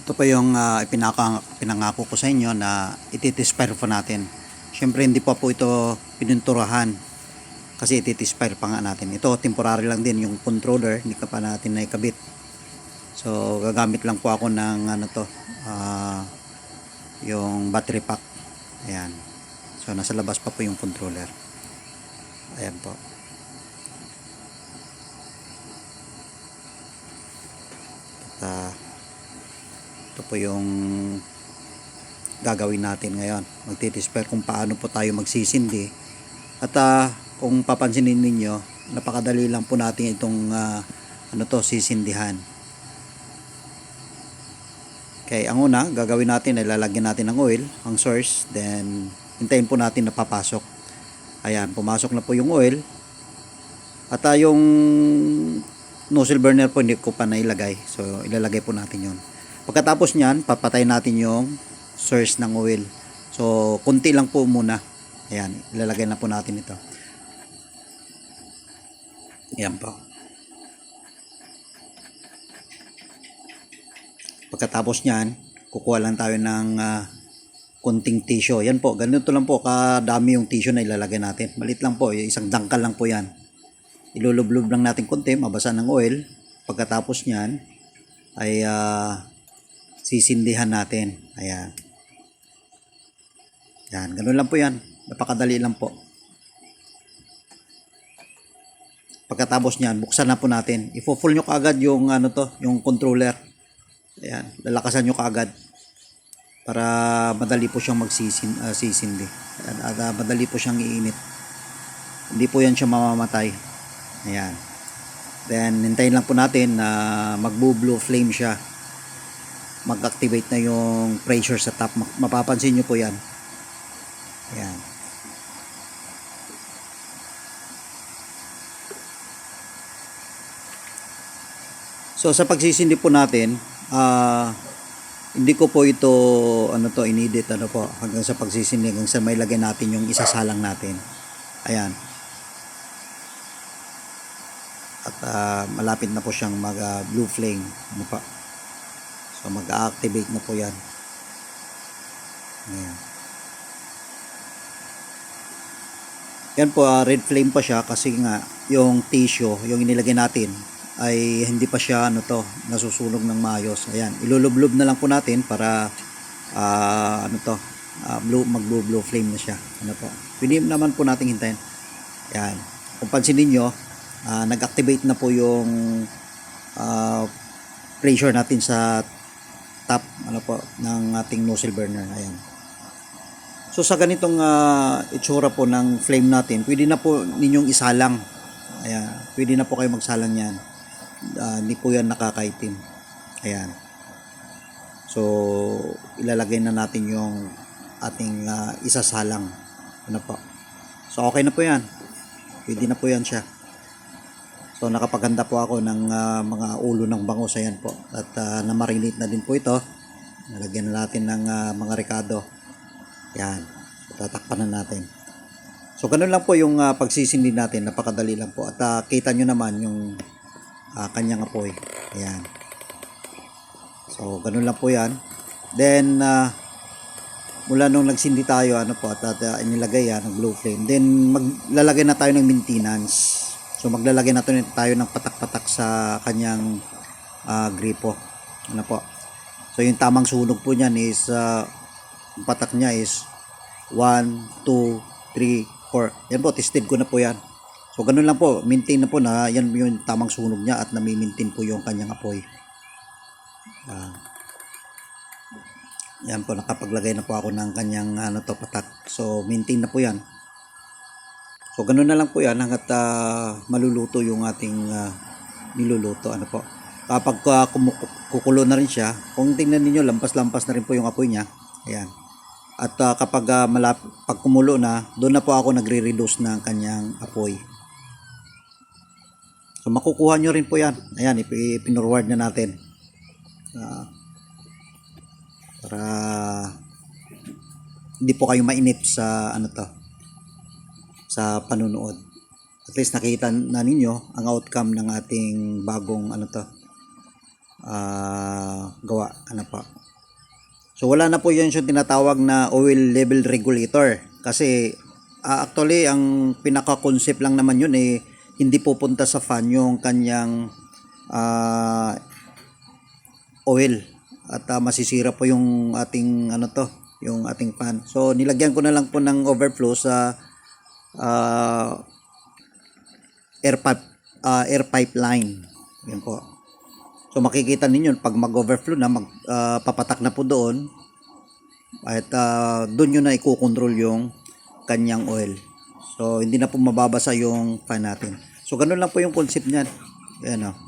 Ito pa yung pinangako ko sa inyo na ititispire po natin. Siyempre hindi pa po ito pininturahan kasi ititispire pa nga natin. Ito temporary lang din yung controller, hindi ka pa natin naikabit. So gagamit lang po ako ng yung battery pack. Ayan. So nasa labas pa po yung controller. Ayan po. At ito po yung gagawin natin ngayon. Magtitispire kung paano po tayo magsisindi. At kung papansinin ninyo, napakadali lang po natin itong sisindihan. Okay, ang una, gagawin natin ay lalagyan natin ng oil, ang source, then hintayin po natin na papasok. Ayan, pumasok na po yung oil. At yung nozzle burner po hindi ko pa nailagay. So ilalagay po natin yon. Pagkatapos niyan, papatay natin yung source ng oil. So konti lang po muna. Ayan, ilalagay na po natin ito. Ayan po. Pagkatapos niyan, kukuha lang tayo ng konting tissue. Yan po, ganito lang po kadami yung tissue na ilalagay natin. Malit lang po, isang dangkal lang po yan. Ilulublob lang natin konti, mabasa ng oil. Pagkatapos niyan ay sisindihan natin. Ayan. Yan, ganun lang po yan. Napakadali lang po. Pagkatapos niyan, buksan na po natin. Ifo-full nyo kaagad yung yung controller. Ayan, lalakasan nyo kaagad para madali po siyang magsisindi. Ayan, at madali po siyang iinit. Hindi po yan siya mamamatay. Ayan. Then, hintayin lang po natin na magbo-blue flame siya. Mag-activate na yung pressure sa top. Mapapansin nyo po yan. Ayan. So, sa pagsisindi po natin, hindi ko po ito inedit hanggang sa pagsisindi, hanggang sa may lagay natin yung isasalang natin. Ayan. At malapit na po siyang mag blue flame. So mag-activate na po yan. Ayan. Yan po, red flame pa siya kasi nga yung tissue, yung inilagay natin ay hindi pa siya nasusunog ng maayos. Ayan, ilulublob na lang po natin para mag-blue flame na siya. Pwede naman po nating hintayin. Ayan. Kung pansinin niyo, nag-activate na po yung pressure natin sa top ng ating nozzle burner. Ayan. So sa ganitong itsura po ng flame natin, pwede na po ninyong isalang. Ayan, pwede na po kayo magsalang yan. Hindi po yan nakakaitim. Ayan. So ilalagay na natin yung ating isasalang. So okay na po yan. Pwede na po yan siya. So nakapaganda po ako ng mga ulo ng bangus. Ayan po. At na-marinate na din po ito. Nalagyan na natin ng mga rekado. Yan. So, tatakpan na natin. So ganun lang po yung pagsisindi natin. Napakadali lang po. At kita nyo naman yung kanyang apoy. Ayan. So ganun lang po yan. Then mula nung nagsindi tayo at inilagay yan ng blue flame. Then maglalagay na tayo ng maintenance. So maglalagay na tayo ng patak-patak sa kanyang gripo. So yung tamang sunog po niyan is yung patak niya is 1, 2, 3, 4. Yan po, tested ko na po yan. So ganun lang po, maintain na po na yan yung tamang sunog niya at nami-maintain po yung kanyang apoy. Yan po, nakapaglagay na po ako ng kanyang patak. So maintain na po yan. So ganun na lang po yan hanggat maluluto yung ating niluluto. Kapag kukulo na rin siya, kung tingnan niyo lampas-lampas na rin po yung apoy niya. Ayan. At kapag pag kumulo na, doon na po ako nagre-reduce ng kanyang apoy. So makukuha nyo rin po yan. Ayan, ipinurward na natin. Para hindi po kayo mainip sa sa panunood. At least nakita na ninyo ang outcome ng ating bagong gawa. Ano po. So wala na po yun yung tinatawag na oil level regulator. Kasi actually ang pinaka-concept lang naman yun hindi pupunta sa fan yung kanyang oil at masisira po yung ating yung ating fan. So nilagyan ko na lang po ng overflow sa air pipeline. Yan po. So makikita ninyo pag mag-overflow na papatak na po doon at doon yun na i-control yung kanyang oil. So hindi na po mababasa yung fan natin. So ganun lang po yung concept niyan. Ayan o.